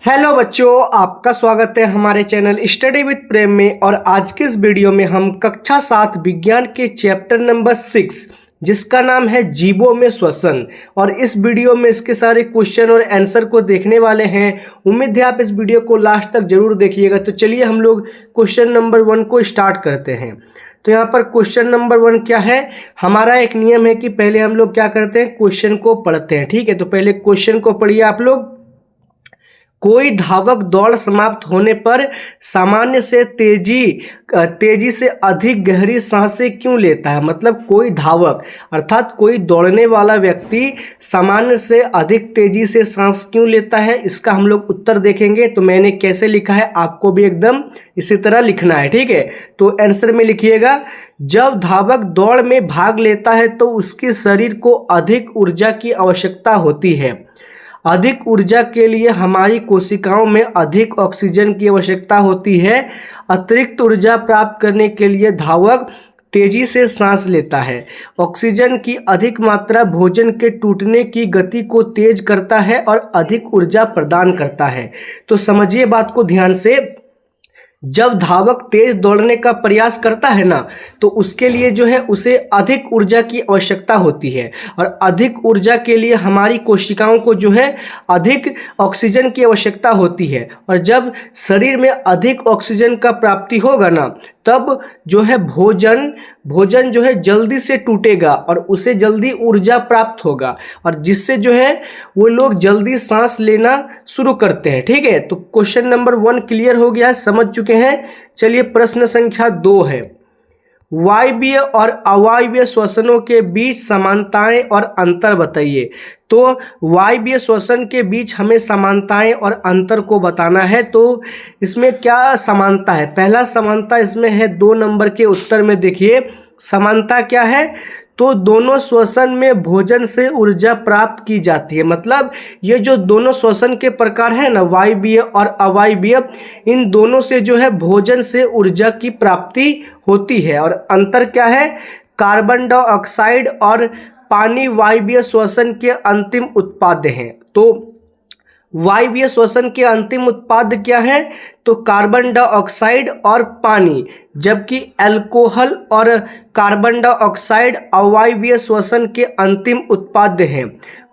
Hello बच्चों, आपका स्वागत है हमारे चैनल स्टडी विद प्रेम में। और आज के इस वीडियो में हम कक्षा 7 विज्ञान के चैप्टर नंबर 6 जिसका नाम है जीवों में श्वसन, और इस वीडियो में इसके सारे क्वेश्चन और आंसर को देखने वाले हैं। उम्मीद है आप इस वीडियो को लास्ट तक जरूर देखिएगा। तो चलिए हम लोग क्वेश्चन नंबर 1 को स्टार्ट करते हैं। तो यहाँ पर क्वेश्चन नंबर 1 क्या है, हमारा एक नियम है कि पहले हम लोग क्या करते हैं, क्वेश्चन को पढ़ते हैं। ठीक है, तो पहले क्वेश्चन को पढ़िए आप लोग। कोई धावक दौड़ समाप्त होने पर सामान्य से तेजी से अधिक गहरी सांसें क्यों लेता है। मतलब कोई धावक अर्थात कोई दौड़ने वाला व्यक्ति सामान्य से अधिक तेजी से सांस क्यों लेता है, इसका हम लोग उत्तर देखेंगे। तो मैंने कैसे लिखा है आपको भी एकदम इसी तरह लिखना है। ठीक है, तो आंसर में लिखिएगा, जब धावक दौड़ में भाग लेता है तो उसके शरीर को अधिक ऊर्जा की आवश्यकता होती है। अधिक ऊर्जा के लिए हमारी कोशिकाओं में अधिक ऑक्सीजन की आवश्यकता होती है। अतिरिक्त ऊर्जा प्राप्त करने के लिए धावक तेजी से सांस लेता है। ऑक्सीजन की अधिक मात्रा भोजन के टूटने की गति को तेज करता है और अधिक ऊर्जा प्रदान करता है। तो समझिए बात को ध्यान से, जब धावक तेज दौड़ने का प्रयास करता है ना, तो उसके लिए जो है उसे अधिक ऊर्जा की आवश्यकता होती है। और अधिक ऊर्जा के लिए हमारी कोशिकाओं को जो है अधिक ऑक्सीजन की आवश्यकता होती है। और जब शरीर में अधिक ऑक्सीजन का प्राप्ति होगा ना, तब जो है भोजन जो है जल्दी से टूटेगा और उसे जल्दी ऊर्जा प्राप्त होगा, और जिससे जो है वो लोग जल्दी सांस लेना शुरू करते हैं। ठीक है, तो क्वेश्चन नंबर 1 क्लियर हो गया है, समझ चुके हैं। चलिए प्रश्न संख्या 2 है, वायवीय और अवायवीय श्वसनों के बीच समानताएं और अंतर बताइए। तो वायवीय श्वसन के बीच हमें समानताएं और अंतर को बताना है। तो इसमें क्या समानता है, पहला समानता इसमें है 2 नंबर के उत्तर में। देखिए समानता क्या है, तो दोनों श्वसन में भोजन से ऊर्जा प्राप्त की जाती है। मतलब ये जो दोनों श्वसन के प्रकार है ना, वायवीय और अवायवीय, इन दोनों से जो है भोजन से ऊर्जा की प्राप्ति होती है। और अंतर क्या है, कार्बन डाइऑक्साइड और पानी वायवीय श्वसन के अंतिम उत्पाद हैं। तो वायवीय श्वसन के अंतिम उत्पाद क्या है, तो कार्बन डाइऑक्साइड और पानी, जबकि अल्कोहल और कार्बन डाइऑक्साइड अवायवीय श्वसन के अंतिम उत्पाद हैं।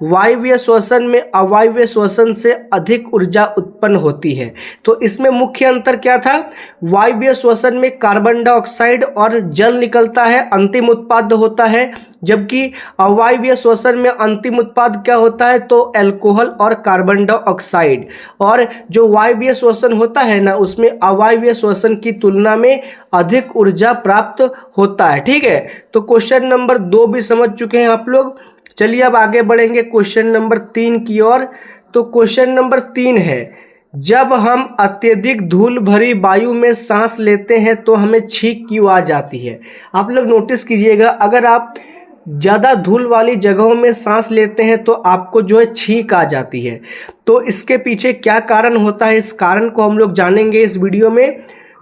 वायवीय श्वसन में अवायवीय श्वसन से अधिक ऊर्जा उत्पन्न होती है। तो इसमें मुख्य अंतर क्या था, वायवीय श्वसन में कार्बन डाइऑक्साइड और जल निकलता है, अंतिम उत्पाद होता है, जबकि अवायवीय श्वसन में अंतिम उत्पाद क्या होता है, तो अल्कोहल और कार्बन डाइऑक्साइड। और जो वायवीय श्वसन होता है ना, उसमें अवायवीय श्वसन की तुलना में अधिक ऊर्जा प्राप्त होता है। ठीक है, तो क्वेश्चन नंबर 2 भी समझ चुके हैं आप लोग। चलिए अब आगे बढ़ेंगे क्वेश्चन नंबर 3 की ओर। तो क्वेश्चन नंबर 3 है, जब हम अत्यधिक धूल भरी वायु में सांस लेते हैं तो हमें छींक क्यों आ जाती है। आप लोग नोटिस कीजिएगा, अगर आप ज़्यादा धूल वाली जगहों में सांस लेते हैं तो आपको जो है छींक आ जाती है। तो इसके पीछे क्या कारण होता है, इस कारण को हम लोग जानेंगे इस वीडियो में।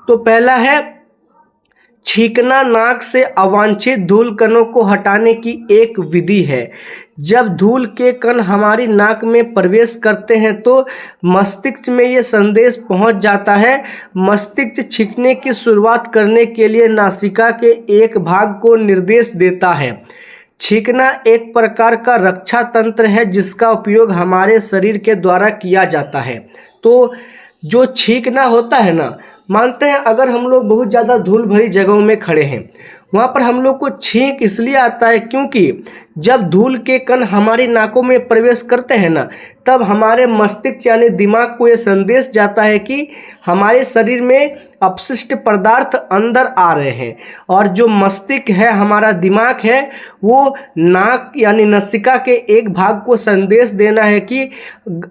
तो पहला है, छींकना नाक से अवांछित धूल कणों को हटाने की एक विधि है। जब धूल के कण हमारी नाक में प्रवेश करते हैं तो मस्तिष्क में ये संदेश पहुंच जाता है। मस्तिष्क छींकने की शुरुआत करने के लिए नासिका के एक भाग को निर्देश देता है। छींकना एक प्रकार का रक्षा तंत्र है जिसका उपयोग हमारे शरीर के द्वारा किया जाता है। तो जो छींकना होता है ना, मानते हैं अगर हम लोग बहुत ज़्यादा धूल भरी जगहों में खड़े हैं, वहाँ पर हम लोग को छींक इसलिए आता है क्योंकि जब धूल के कण हमारी नाकों में प्रवेश करते हैं ना, तब हमारे मस्तिष्क यानी दिमाग को ये संदेश जाता है कि हमारे शरीर में अपशिष्ट पदार्थ अंदर आ रहे हैं। और जो मस्तिष्क है, हमारा दिमाग है, वो नाक यानी नसिका के एक भाग को संदेश देना है कि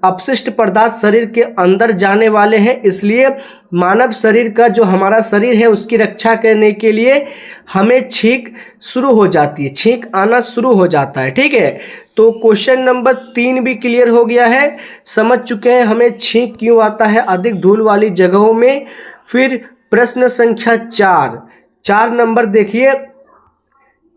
अपशिष्ट पदार्थ शरीर के अंदर जाने वाले हैं। इसलिए मानव शरीर का जो हमारा शरीर है उसकी रक्षा करने के लिए हमें छींक शुरू हो जाती है, छींक आना शुरू हो जाता है। ठीक है, तो क्वेश्चन नंबर 3 भी क्लियर हो गया है, समझ चुके हैं हमें छींक क्यों आता है अधिक धूल वाली जगहों में। फिर प्रश्न संख्या 4 नंबर देखिए,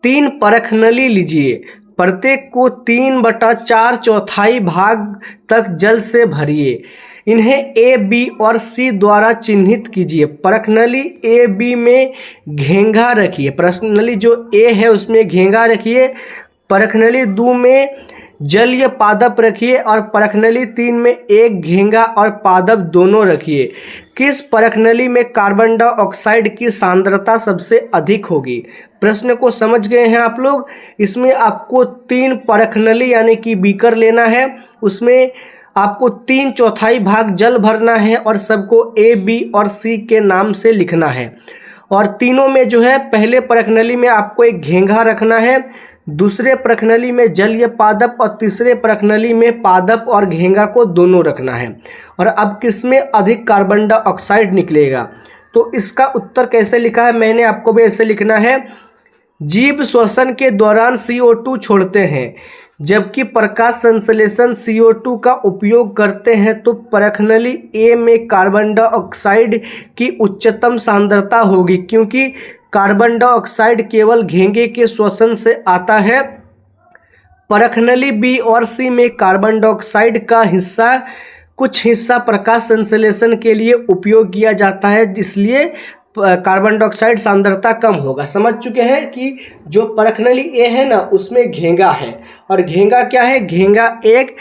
3 परख नली लीजिए, प्रत्येक को 3/4 चौथाई भाग तक जल से भरिए। इन्हें ए, बी और सी द्वारा चिन्हित कीजिए। परखनली ए, बी में घेंघा रखिए। प्रश्नली जो ए है उसमें घेंघा रखिए। परखनली 2 में जलीय पादप रखिए और परखनली 3 में एक घेंघा और पादप दोनों रखिए। किस परखनली में कार्बन डाइऑक्साइड की सांद्रता सबसे अधिक होगी? प्रश्न को समझ गए हैं आप लोग। इसमें आपको 3 परखनली यानी कि बीकर लेना है, उसमें आपको 3/4 भाग जल भरना है और सबको ए, बी और सी के नाम से लिखना है। और तीनों में जो है पहले परखनली में आपको एक घेंघा रखना है, दूसरे प्रखनली में जलीय पादप और तीसरे प्रखनली में पादप और घेंगा को दोनों रखना है। और अब किसमें अधिक कार्बन डाइऑक्साइड निकलेगा? तो इसका उत्तर कैसे लिखा है, मैंने आपको भी ऐसे लिखना है। जीव श्वसन के दौरान CO2 छोड़ते हैं, जबकि प्रकाश संश्लेषण CO2 का उपयोग करते हैं, तो परखनली ए में कार्बन डाइऑक्साइड की उच्चतम सांद्रता होगी, क्योंकि कार्बन डाइऑक्साइड केवल घेंगे के श्वसन से आता है। परखनली बी और सी में कार्बन डाइऑक्साइड का कुछ हिस्सा प्रकाश संश्लेषण के लिए उपयोग किया जाता है, इसलिए कार्बन डाइऑक्साइड सांद्रता कम होगा। समझ चुके हैं कि जो परखनली ए है ना उसमें घेंगा है, और घेंगा क्या है? घेंगा एक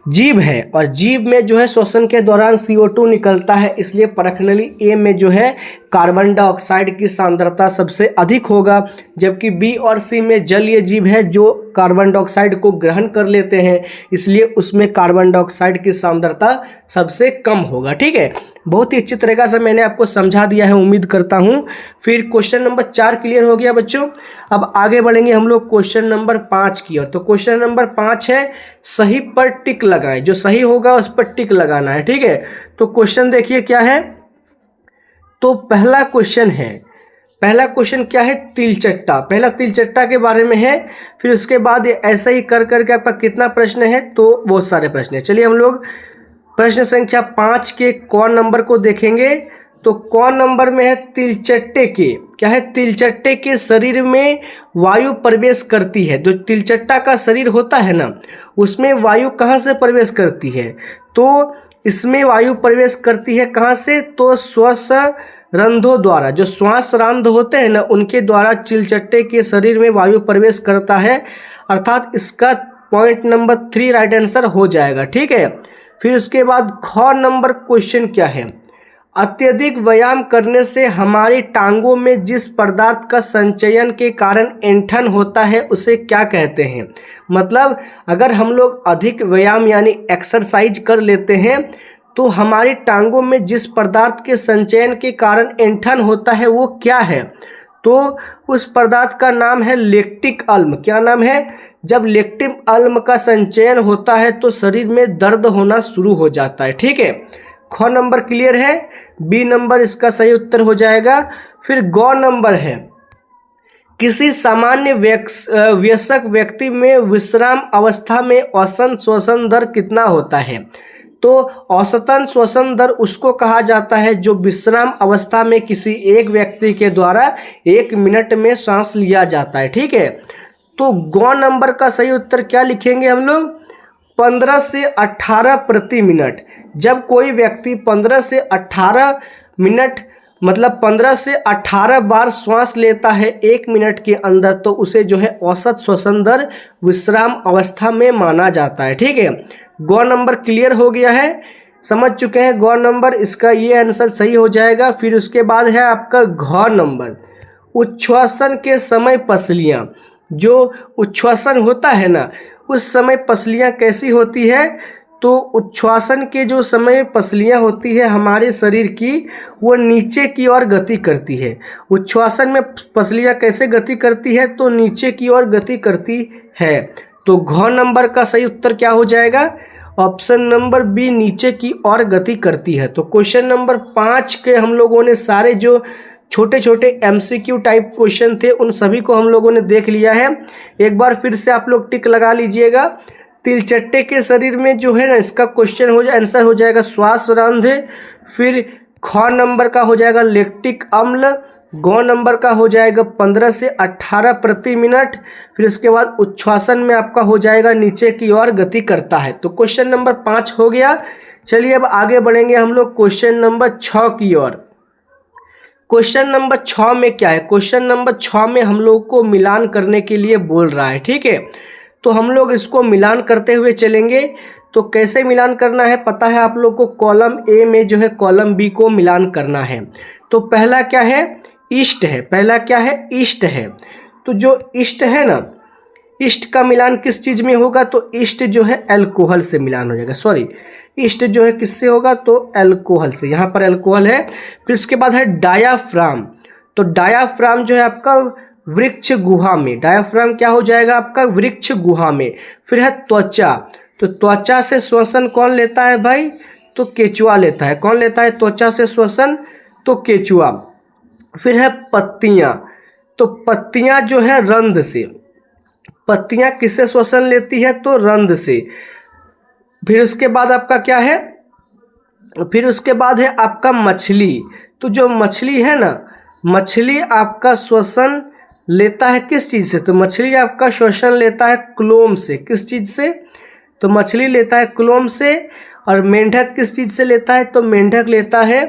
जीव है और जीव में जो है श्वसन के दौरान CO2 निकलता है, इसलिए परखनली ए में जो है कार्बन डाइऑक्साइड की सांद्रता सबसे अधिक होगा। जबकि बी और सी में जलीय जीव है जो कार्बन डाइऑक्साइड को ग्रहण कर लेते हैं, इसलिए उसमें कार्बन डाइऑक्साइड की सांद्रता सबसे कम होगा। ठीक है, बहुत ही अच्छी तरीक़ा से मैंने आपको समझा दिया है, उम्मीद करता हूँ। फिर क्वेश्चन नंबर 4 क्लियर हो गया बच्चों। अब आगे बढ़ेंगे हम लोग क्वेश्चन नंबर 5 की ओर। तो क्वेश्चन नंबर 5 है सही पर टिक लगाएं। जो सही होगा उस पर टिक लगाना है। ठीक है, तो क्वेश्चन देखिए क्या है। तो पहला क्वेश्चन क्या है? तिलचट्टा। पहला तिलचट्टा के बारे में है, फिर उसके बाद ऐसा ही कर करके आपका कितना प्रश्न है, तो बहुत सारे प्रश्न है। चलिए हम लोग प्रश्न संख्या 5 के कौन नंबर को देखेंगे। तो कौन नंबर में है? तिलचट्टे के क्या है? तिलचट्टे के शरीर में वायु प्रवेश करती है। जो तिलचट्टा का शरीर होता है ना उसमें वायु कहाँ से प्रवेश करती है? तो इसमें वायु प्रवेश करती है कहाँ से? तो श्वास रंध्रों द्वारा। जो श्वास रंध्र होते हैं ना उनके द्वारा तिलचट्टे के शरीर में वायु प्रवेश करता है, अर्थात इसका पॉइंट नंबर 3 राइट आंसर हो जाएगा। ठीक है, फिर उसके बाद ख नंबर क्वेश्चन क्या है? अत्यधिक व्यायाम करने से हमारी टांगों में जिस पदार्थ का संचयन के कारण ऐंठन होता है उसे क्या कहते हैं? मतलब अगर हम लोग अधिक व्यायाम यानी एक्सरसाइज कर लेते हैं तो हमारी टांगों में जिस पदार्थ के संचयन के कारण ऐंठन होता है वो क्या है? तो उस पदार्थ का नाम है लैक्टिक अम्ल। क्या नाम है? जब लैक्टिक अम्ल का संचयन होता है तो शरीर में दर्द होना शुरू हो जाता है। ठीक है, ख नंबर क्लियर है। बी नंबर इसका सही उत्तर हो जाएगा। फिर ग नंबर है किसी सामान्य वयस्क व्यक्ति में विश्राम अवस्था में औसत श्वसन दर कितना होता है? तो औसतन श्वसन दर उसको कहा जाता है जो विश्राम अवस्था में किसी एक व्यक्ति के द्वारा 1 मिनट में सांस लिया जाता है। ठीक है, तो ग नंबर का सही उत्तर क्या लिखेंगे हम लोग? 15 से 18 प्रति मिनट। जब कोई व्यक्ति 15 से 18 मिनट मतलब 15 से 18 बार श्वास लेता है 1 मिनट के अंदर, तो उसे जो है औसत श्वसन दर विश्राम अवस्था में माना जाता है। ठीक है, ग नंबर क्लियर हो गया है, समझ चुके हैं ग नंबर, इसका ये आंसर सही हो जाएगा। फिर उसके बाद है आपका घ नंबर। उच्छ्वासन के समय पसलियाँ, जो उच्छ्वासन होता है ना उस समय पसलियाँ कैसी होती है? तो उच्छ्वासन के जो समय पसलियाँ होती है हमारे शरीर की वो नीचे की ओर गति करती है। उच्छ्वासन में पसलियाँ कैसे गति करती है? तो नीचे की ओर गति करती है। तो घ नंबर का सही उत्तर क्या हो जाएगा? ऑप्शन नंबर बी, नीचे की ओर गति करती है। तो क्वेश्चन नंबर 5 के हम लोगों ने सारे जो छोटे छोटे MCQ टाइप क्वेश्चन थे उन सभी को हम लोगों ने देख लिया है। एक बार फिर से आप लोग टिक लगा लीजिएगा। तिलचट्टे के शरीर में जो है ना इसका क्वेश्चन आंसर हो जाएगा श्वास रंध्र। फिर ख नंबर का हो जाएगा लैक्टिक अम्ल। ग नंबर का हो जाएगा 15 से 18 प्रति मिनट। फिर इसके बाद उच्छ्वासन में आपका हो जाएगा नीचे की ओर गति करता है। तो क्वेश्चन नंबर 5 हो गया। चलिए अब आगे बढ़ेंगे हम लोग क्वेश्चन नंबर 6 की ओर। क्वेश्चन नंबर 6 में क्या है, क्वेश्चन नंबर 6 में हम लोग को मिलान करने के लिए बोल रहा है, ठीक है। तो हम लोग इसको मिलान करते हुए चलेंगे। तो कैसे मिलान करना है पता है आप लोग को, कॉलम ए में जो है कॉलम बी को मिलान करना है। तो पहला क्या है, ईस्ट है, पहला क्या है, ईस्ट है। तो जो ईस्ट है ना, ईस्ट का मिलान किस चीज़ में होगा, तो ईस्ट जो है अल्कोहल से मिलान हो जाएगा, सॉरी ईस्ट जो है किससे होगा, तो अल्कोहल से, यहाँ पर अल्कोहल है। फिर उसके बाद है डायाफ्राम। तो डायाफ्राम जो है आपका वृक्ष गुहा में, डायाफ्राम क्या हो जाएगा आपका, वृक्ष गुहा में। फिर है त्वचा। तो त्वचा से श्वसन कौन लेता है भाई, तो केचुआ लेता है। कौन लेता है त्वचा से श्वसन, तो केचुआ। फिर है पत्तियां। तो पत्तियां जो है रंध्र से, पत्तियां किससे श्वसन लेती है, तो रंध्र से। फिर उसके बाद आपका क्या है, फिर उसके बाद है आपका मछली। तो जो मछली है ना, मछली आपका श्वसन लेता है किस चीज़ से, तो मछली आपका श्वसन लेता है क्लोम से। किस चीज़ से, तो मछली लेता है क्लोम से। और मेंढक किस चीज़ से लेता है, तो मेंढक लेता है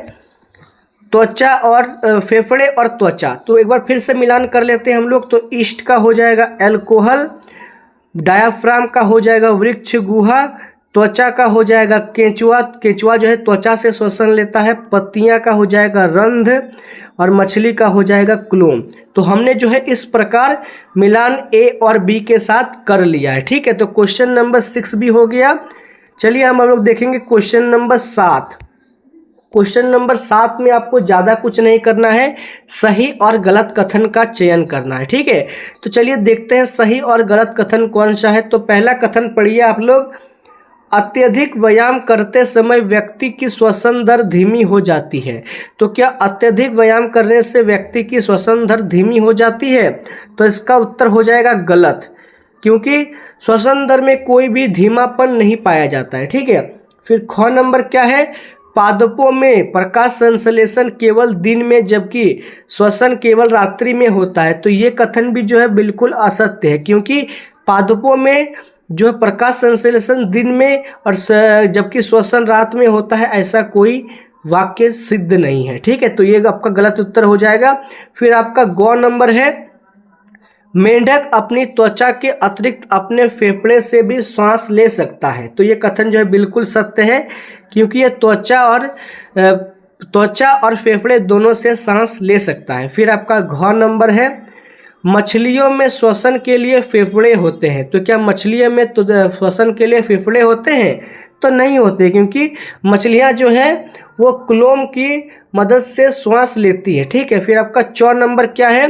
त्वचा और फेफड़े और त्वचा। तो एक बार फिर से मिलान कर लेते हैं हम लोग। तो ईस्ट का हो जाएगा अल्कोहल, डायाफ्राम का हो जाएगा वृक्ष गुहा, त्वचा का हो जाएगा केंचुआ, केंचुआ जो है त्वचा से श्वसन लेता है, पत्तियां का हो जाएगा रंध्र, और मछली का हो जाएगा क्लोम। तो हमने जो है इस प्रकार मिलान ए और बी के साथ कर लिया है, ठीक है। तो क्वेश्चन नंबर 6 भी हो गया। चलिए हम लोग देखेंगे क्वेश्चन नंबर 7। क्वेश्चन नंबर 7 में आपको ज़्यादा कुछ नहीं करना है, सही और गलत कथन का चयन करना है, ठीक है। तो चलिए देखते हैं सही और गलत कथन कौन सा है। तो पहला कथन पढ़िए आप लोग, अत्यधिक व्यायाम करते समय व्यक्ति की श्वसन दर धीमी हो जाती है। तो क्या अत्यधिक व्यायाम करने से व्यक्ति की श्वसन दर धीमी हो जाती है, तो इसका उत्तर हो जाएगा गलत, क्योंकि श्वसन दर में कोई भी धीमापन नहीं पाया जाता है, ठीक है। फिर ख नंबर क्या है, पादपों में प्रकाश संश्लेषण केवल दिन में जबकि श्वसन केवल रात्रि में होता है। तो ये कथन भी जो है बिल्कुल असत्य है, क्योंकि पादपों में जो है प्रकाश संश्लेषण दिन में और जबकि श्वसन रात में होता है, ऐसा कोई वाक्य सिद्ध नहीं है, ठीक है। तो ये आपका गलत उत्तर हो जाएगा। फिर आपका ग नंबर है, मेंढक अपनी त्वचा के अतिरिक्त अपने फेफड़े से भी श्वास ले सकता है। तो ये कथन जो है बिल्कुल सत्य है, क्योंकि ये त्वचा और फेफड़े दोनों से सांस ले सकता है। फिर आपका घ नंबर है, मछलियों में श्वसन के लिए फेफड़े होते हैं। तो क्या मछलियों में तो श्वसन के लिए फेफड़े होते हैं, तो नहीं होते, क्योंकि मछलियां जो है वो क्लोम की मदद से श्वास लेती है, ठीक है। फिर आपका 4 नंबर क्या है,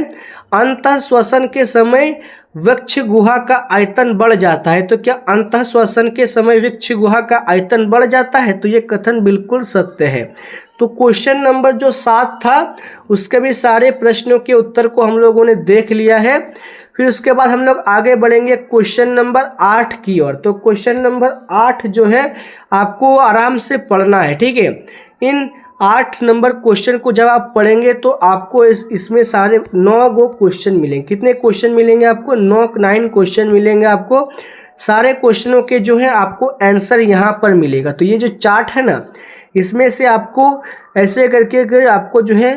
अंतः श्वसन के समय वृक्ष गुहा का आयतन बढ़ जाता है। तो क्या अंतः श्वसन के समय वृक्ष गुहा का आयतन बढ़ जाता है, तो ये कथन बिल्कुल सत्य है। तो क्वेश्चन नंबर जो 7 था उसके भी सारे प्रश्नों के उत्तर को हम लोगों ने देख लिया है। फिर उसके बाद हम लोग आगे बढ़ेंगे क्वेश्चन नंबर 8 की ओर। तो क्वेश्चन नंबर 8 जो है आपको आराम से पढ़ना है, ठीक है। इन 8 नंबर क्वेश्चन को जब आप पढ़ेंगे तो आपको इसमें सारे 9 गो क्वेश्चन मिलेंगे। कितने क्वेश्चन मिलेंगे आपको, 9 क्वेश्चन मिलेंगे आपको। सारे क्वेश्चनों के जो है आपको आंसर यहाँ पर मिलेगा। तो ये जो चार्ट है ना, इसमें से आपको ऐसे करके आपको जो है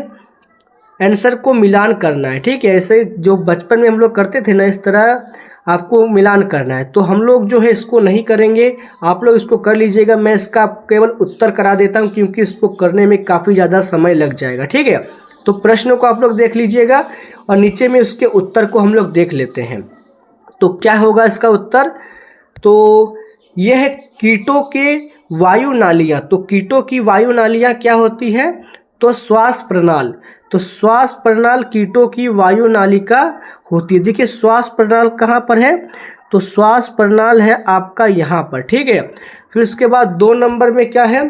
आंसर को मिलान करना है, ठीक है। ऐसे जो बचपन में हम लोग करते थे ना, इस तरह आपको मिलान करना है। तो हम लोग जो है इसको नहीं करेंगे, आप लोग इसको कर लीजिएगा। मैं इसका केवल उत्तर करा देता हूं, क्योंकि इसको करने में काफ़ी ज़्यादा समय लग जाएगा, ठीक है। तो प्रश्न को आप लोग देख लीजिएगा और नीचे में उसके उत्तर को हम लोग देख लेते हैं। तो क्या होगा इसका उत्तर, तो यह है कीटों के वायु नालियाँ। तो कीटों की वायु नालियाँ क्या होती है, तो श्वास प्रणाल। तो श्वास प्रणाल कीटों की वायु नालिका होती है। देखिए श्वास प्रणाल कहाँ पर है, तो श्वास प्रणाल है आपका यहाँ पर, ठीक है। फिर उसके बाद 2 नंबर में क्या है,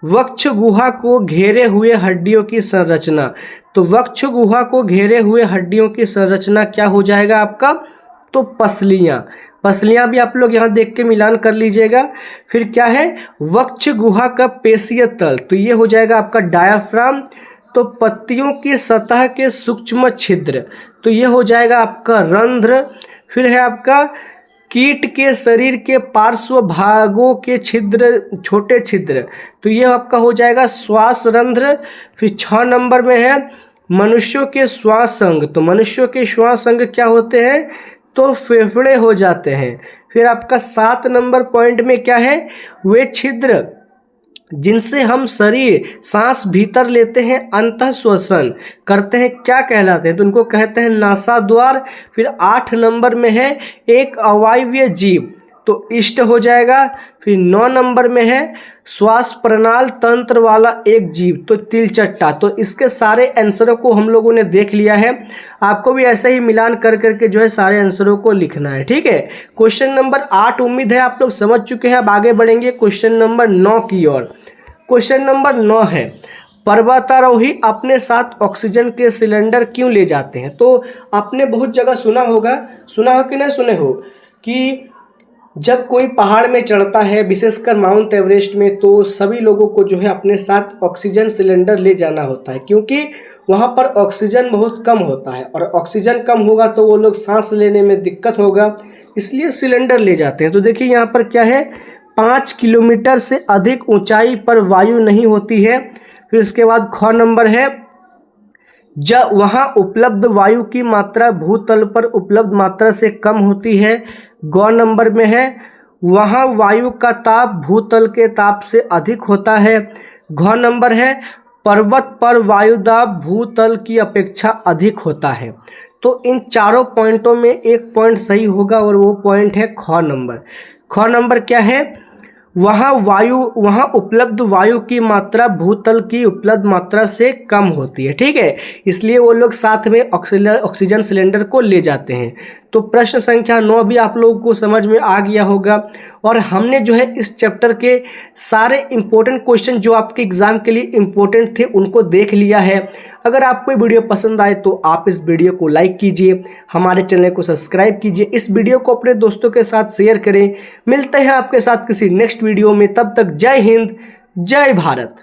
वक्ष गुहा को घेरे हुए हड्डियों की संरचना। तो वक्ष गुहा को घेरे हुए हड्डियों की संरचना क्या हो जाएगा आपका, तो पसलियाँ। पसलियाँ भी आप लोग यहाँ देख के मिलान कर लीजिएगा। फिर क्या है, वक्ष गुहा का पेशीय तल। तो ये हो जाएगा आपका डायाफ्राम। तो पत्तियों की सतह के सूक्ष्म छिद्र, तो ये हो जाएगा आपका रंध्र। फिर है आपका कीट के शरीर के पार्श्व भागों के छिद्र, छोटे छिद्र, तो ये आपका हो जाएगा श्वास रंध्र। फिर 6 नंबर में है मनुष्यों के श्वास अंग, तो मनुष्यों के श्वास अंग क्या होते हैं, तो फेफड़े हो जाते हैं। फिर आपका 7 नंबर पॉइंट में क्या है, वे छिद्र जिनसे हम शरीर सांस भीतर लेते हैं अंतः श्वसन करते हैं क्या कहलाते हैं, तो उनको कहते हैं नासाद्वार। फिर 8 नंबर में है एक अवायवीय जीव, तो इष्ट हो जाएगा। फिर 9 नंबर में है श्वास प्रणाल तंत्र वाला एक जीव, तो तिलचट्टा। तो इसके सारे आंसरों को हम लोगों ने देख लिया है, आपको भी ऐसे ही मिलान कर करके जो है सारे आंसरों को लिखना है, ठीक है। क्वेश्चन नंबर 8 उम्मीद है आप लोग समझ चुके हैं। अब आगे बढ़ेंगे क्वेश्चन नंबर 9 की ओर। क्वेश्चन नंबर 9 है पर्वतारोही अपने साथ ऑक्सीजन के सिलेंडर क्यों ले जाते हैं। तो आपने बहुत जगह सुना होगा, सुना हो कि नहीं सुने हो, कि जब कोई पहाड़ में चढ़ता है, विशेषकर माउंट एवरेस्ट में, तो सभी लोगों को जो है अपने साथ ऑक्सीजन सिलेंडर ले जाना होता है, क्योंकि वहाँ पर ऑक्सीजन बहुत कम होता है और ऑक्सीजन कम होगा तो वो लोग सांस लेने में दिक्कत होगा, इसलिए सिलेंडर ले जाते हैं। तो देखिए यहाँ पर क्या है, 5 किलोमीटर से अधिक ऊंचाई पर वायु नहीं होती है। फिर उसके बाद ख नंबर है जब वहाँ उपलब्ध वायु की मात्रा भूतल पर उपलब्ध मात्रा से कम होती है। ग नंबर में है वहाँ वायु का ताप भूतल के ताप से अधिक होता है। घ नंबर है पर्वत पर वायुदाब भूतल की अपेक्षा अधिक होता है। तो इन चारों पॉइंटों में एक पॉइंट सही होगा और वो पॉइंट है ख नंबर। ख नंबर क्या है, वहाँ उपलब्ध वायु की मात्रा भूतल की उपलब्ध मात्रा से कम होती है, ठीक है, इसलिए वो लोग साथ में ऑक्सीजन सिलेंडर को ले जाते हैं। तो प्रश्न संख्या 9 भी आप लोगों को समझ में आ गया होगा और हमने जो है इस चैप्टर के सारे इंपॉर्टेंट क्वेश्चन जो आपके एग्जाम के लिए इंपॉर्टेंट थे उनको देख लिया है। अगर आपको वीडियो पसंद आए तो आप इस वीडियो को लाइक कीजिए, हमारे चैनल को सब्सक्राइब कीजिए, इस वीडियो को अपने दोस्तों के साथ शेयर करें। मिलते हैं आपके साथ किसी नेक्स्ट वीडियो में, तब तक जय हिंद जय भारत।